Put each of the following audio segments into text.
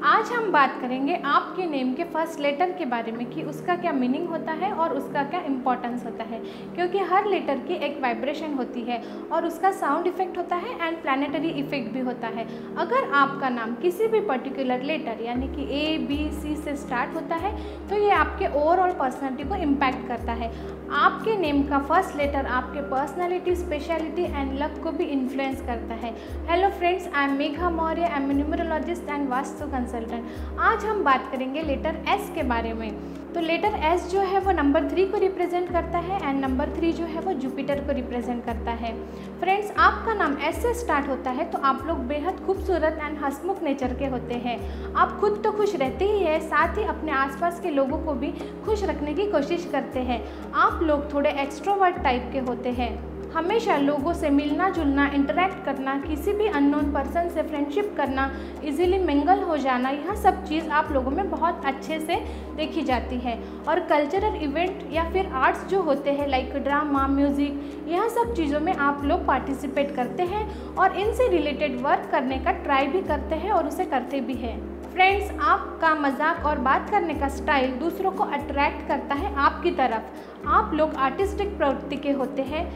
आज हम बात करेंगे आपके नेम के फर्स्ट लेटर के बारे में कि उसका क्या मीनिंग होता है और उसका क्या इम्पोर्टेंस होता है, क्योंकि हर लेटर की एक वाइब्रेशन होती है और उसका साउंड इफेक्ट होता है एंड प्लानिटरी इफेक्ट भी होता है। अगर आपका नाम किसी भी पर्टिकुलर लेटर यानी कि A, B, C से स्टार्ट होता है तो ये आपके ओवरऑल पर्सनैलिटी को इम्पैक्ट करता है। आपके नेम का फर्स्ट लेटर आपके पर्सनैलिटी, स्पेशलिटी एंड लक को भी इन्फ्लुएंस करता है। Hello friends, I am Megha Maurya, I am numerologist and vastu consultant. आज हम बात करेंगे लेटर S के बारे में। तो लेटर S जो है वो नंबर 3 को रिप्रेजेंट करता है एंड नंबर 3 जो है वो जुपिटर को रिप्रेजेंट करता है। फ्रेंड्स, आपका नाम S से स्टार्ट होता है तो आप लोग बेहद खूबसूरत एंड हंसमुख नेचर के होते हैं। आप खुद तो खुश रहते ही हैं, साथ ही अपने आसपास के लोगों को भी खुश रखने की कोशिश करते हैं। आप लोग थोड़े एक्सट्रोवर्ट टाइप के होते हैं। हमेशा लोगों से मिलना जुलना, इंटरेक्ट करना, किसी भी अननोन पर्सन से फ्रेंडशिप करना, इजीली मिंगल हो जाना, यह सब चीज़ आप लोगों में बहुत अच्छे से देखी जाती है। और कल्चरल इवेंट या फिर आर्ट्स जो होते हैं लाइक ड्रामा, म्यूज़िक, यह सब चीज़ों में आप लोग पार्टिसिपेट करते हैं और इनसे रिलेटेड वर्क करने का ट्राई भी करते हैं और उसे करते भी हैं। फ्रेंड्स, आपका मजाक और बात करने का स्टाइल दूसरों को अट्रैक्ट करता है आपकी तरफ। आप लोग आर्टिस्टिक प्रवृत्ति के होते हैं।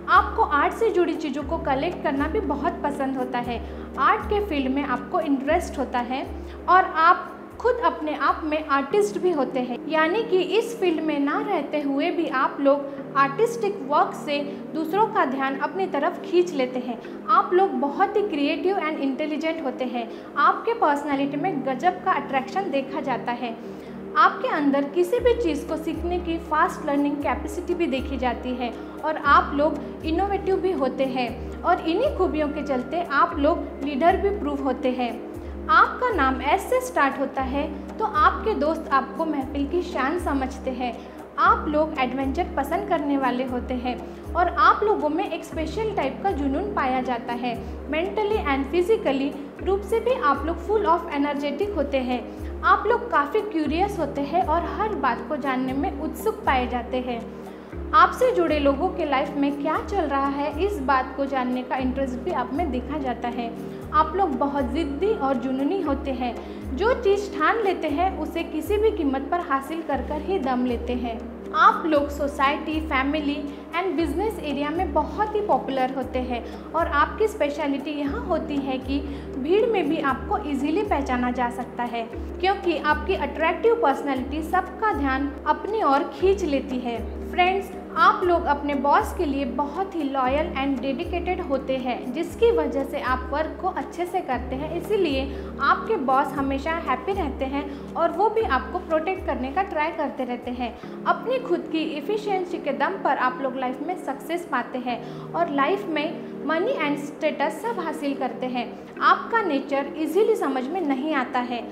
आपको आर्ट से जुड़ी चीज़ों को कलेक्ट करना भी बहुत पसंद होता है। आर्ट के फील्ड में आपको इंटरेस्ट होता है और आप खुद अपने आप में आर्टिस्ट भी होते हैं, यानी कि इस फील्ड में ना रहते हुए भी आप लोग आर्टिस्टिक वर्क से दूसरों का ध्यान अपनी तरफ खींच लेते हैं। आप लोग बहुत ही क्रिएटिव एंड इंटेलिजेंट होते हैं। आपके पर्सनालिटी में गजब का अट्रैक्शन देखा जाता है। आपके अंदर किसी भी चीज़ को सीखने की फास्ट लर्निंग कैपेसिटी भी देखी जाती है और आप लोग इनोवेटिव भी होते हैं और इन्हीं खूबियों के चलते आप लोग लीडर भी प्रूव होते हैं। आपका नाम S से स्टार्ट होता है तो आपके दोस्त आपको महफिल की शान समझते हैं। आप लोग एडवेंचर पसंद करने वाले होते हैं और आप लोगों में एक स्पेशल टाइप का जुनून पाया जाता है। मेंटली एंड फिजिकली रूप से भी आप लोग फुल ऑफ एनर्जेटिक होते हैं। आप लोग काफ़ी क्यूरियस होते हैं और हर बात को जानने में उत्सुक पाए जाते हैं। आपसे जुड़े लोगों के लाइफ में क्या चल रहा है इस बात को जानने का इंटरेस्ट भी आप में देखा जाता है। आप लोग बहुत ज़िद्दी और जुनूनी होते हैं। जो चीज़ ठान लेते हैं उसे किसी भी कीमत पर हासिल कर ही दम लेते हैं। आप लोग society, family and business area में बहुत ही पॉपुलर होते हैं और आपकी स्पेशलिटी यहाँ होती है कि भीड़ में भी आपको इजीली पहचाना जा सकता है, क्योंकि आपकी अट्रैक्टिव पर्सनैलिटी सबका ध्यान अपनी ओर खींच लेती है। फ्रेंड्स, आप लोग अपने बॉस के लिए बहुत ही लॉयल एंड डेडिकेटेड होते हैं, जिसकी वजह से आप वर्क को अच्छे से करते हैं। इसीलिए आपके बॉस हमेशा हैप्पी रहते हैं और वो भी आपको प्रोटेक्ट करने का ट्राई करते रहते हैं। अपनी खुद की एफिशिएंसी के दम पर आप लोग लाइफ में सक्सेस पाते हैं और लाइफ में मनी एंड स्टेटस सब हासिल करते हैं। आपका नेचर इजीली समझ में नहीं आता है।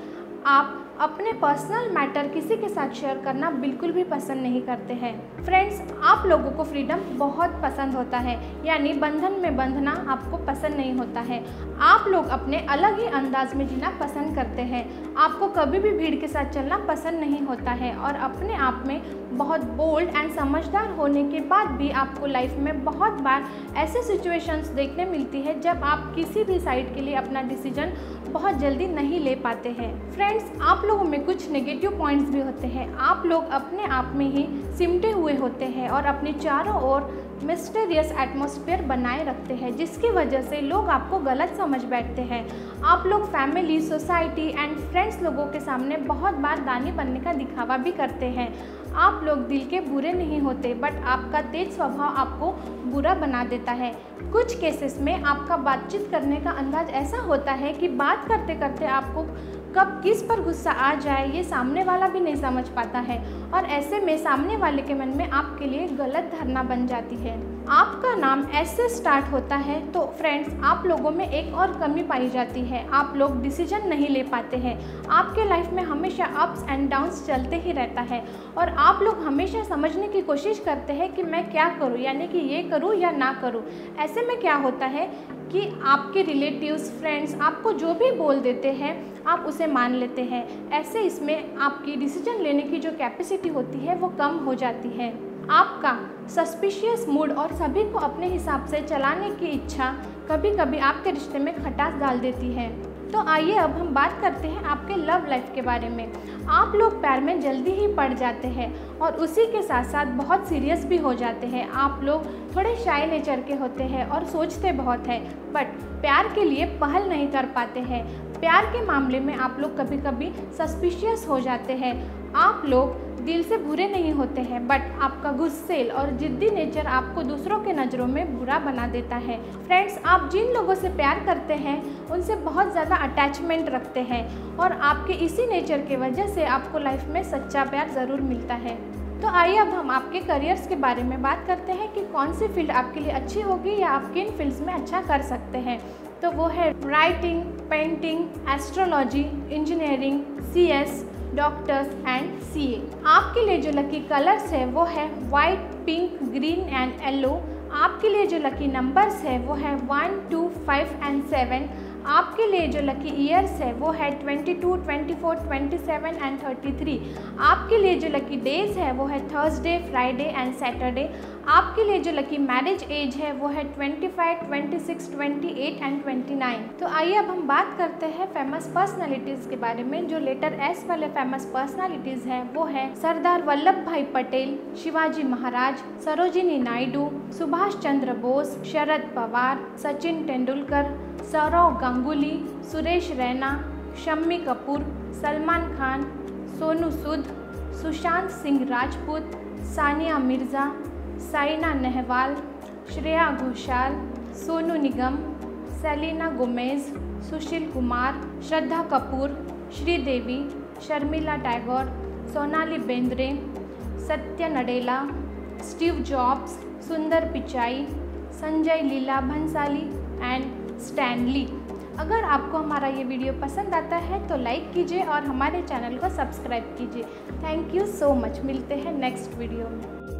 आप अपने पर्सनल मैटर किसी के साथ शेयर करना बिल्कुल भी पसंद नहीं करते हैं। फ्रेंड्स, आप लोगों को फ्रीडम बहुत पसंद होता है, यानी बंधन में बंधना आपको पसंद नहीं होता है। आप लोग अपने अलग ही अंदाज में जीना पसंद करते हैं। आपको कभी भी भीड़ के साथ चलना पसंद नहीं होता है और अपने आप में बहुत बोल्ड एंड समझदार होने के बाद भी आपको लाइफ में बहुत बार ऐसे सिचुएशंस देखने मिलती है जब आप किसी भी साइड के लिए अपना डिसीजन बहुत जल्दी नहीं ले पाते हैं। फ्रेंड्स, आप लोगों में कुछ नेगेटिव पॉइंट्स भी होते हैं। आप लोग अपने आप में ही सिमटे हुए होते हैं और अपने चारों ओर मिस्टीरियस एटमॉस्फेयर बनाए रखते हैं, जिसकी वजह से लोग आपको गलत समझ बैठते हैं। आप लोग फैमिली, सोसाइटी एंड फ्रेंड्स लोगों के सामने बहुत बार दानी बनने का दिखावा भी करते हैं। आप लोग दिल के बुरे नहीं होते, बट आपका तेज स्वभाव आपको बुरा बना देता है। कुछ केसेस में आपका बातचीत करने का अंदाज ऐसा होता है कि बात करते करते आपको कब किस पर गुस्सा आ जाए ये सामने वाला भी नहीं समझ पाता है और ऐसे में सामने वाले के मन में आपके लिए गलत धारणा बन जाती है। आपका नाम S से स्टार्ट होता है तो फ्रेंड्स, आप लोगों में एक और कमी पाई जाती है। आप लोग डिसीजन नहीं ले पाते हैं। आपके लाइफ में हमेशा अप्स एंड डाउन्स चलते ही रहता है और आप लोग हमेशा समझने की कोशिश करते हैं कि मैं क्या करूं, यानी कि ये करूं या ना करूं। ऐसे में क्या होता है कि आपके रिलेटिव्स, फ्रेंड्स आपको जो भी बोल देते हैं आप उसे मान लेते हैं। ऐसे इसमें आपकी डिसीजन लेने की जो कैपेसिटी होती है वो कम हो जाती है। आपका सस्पिशियस मूड और सभी को अपने हिसाब से चलाने की इच्छा कभी कभी आपके रिश्ते में खटास डाल देती है। तो आइए अब हम बात करते हैं आपके लव लाइफ के बारे में। आप लोग प्यार में जल्दी ही पड़ जाते हैं और उसी के साथ साथ बहुत सीरियस भी हो जाते हैं। आप लोग थोड़े शाय नेचर के होते हैं और सोचते बहुत हैं, बट प्यार के लिए पहल नहीं कर पाते हैं। प्यार के मामले में आप लोग कभी कभी सस्पिशियस हो जाते हैं। आप लोग दिल से बुरे नहीं होते हैं, बट आपका गुस्सेल और जिद्दी नेचर आपको दूसरों के नज़रों में बुरा बना देता है। फ्रेंड्स, आप जिन लोगों से प्यार करते हैं उनसे बहुत ज़्यादा अटैचमेंट रखते हैं और आपके इसी नेचर की वजह से आपको लाइफ में सच्चा प्यार ज़रूर मिलता है। तो आइए अब हम आपके करियर्स के बारे में बात करते हैं कि कौन सी फील्ड आपके लिए अच्छी होगी या आप किन फील्ड्स में अच्छा कर सकते हैं। तो वो है writing, painting, astrology, engineering, CS, doctors and CA। आपके लिए जो लकी कलर्स है वो है white, pink, green and yellow. आपके लिए जो लकी नंबर्स है वो है 1, 2, 5 एंड 7। आपके लिए जो लकी ईयर्स है वो है 22, 24, 27 एंड 33। आपके लिए जो लकी डेज है वो है थर्सडे, फ्राइडे एंड सैटरडे। आपके लिए जो लकी मैरिज एज है वो है 25, 26, 28 एंड 29। तो आइए अब हम बात करते हैं फेमस पर्सनालिटीज़ के बारे में। जो लेटर S वाले फेमस पर्सनालिटीज़ हैं वो है सरदार वल्लभ भाई Patel, Shivaji Maharaj, Sarojini Naidu, Subhash Chandra Bose, Sharad Pawar, Sachin Tendulkar, Saurav Ganguly, Suresh Raina, Shammi Kapoor, Salman Khan, Sonu Sood, Sushant Singh Rajput, Sania Mirza, Saina Nehwal, Shreya Ghoshal, Sonu Nigam, Selina Gomez, Sushil Kumar, Shraddha Kapoor, Sridevi, Sharmila Tagore, Sonali Bendre, Satya Nadella, Steve jobs, सुंदर पिचाई, संजय लीला भंसाली एंड स्टैनली। अगर आपको हमारा ये वीडियो पसंद आता है तो लाइक कीजिए और हमारे चैनल को सब्सक्राइब कीजिए। Thank you so much. मिलते हैं नेक्स्ट वीडियो में।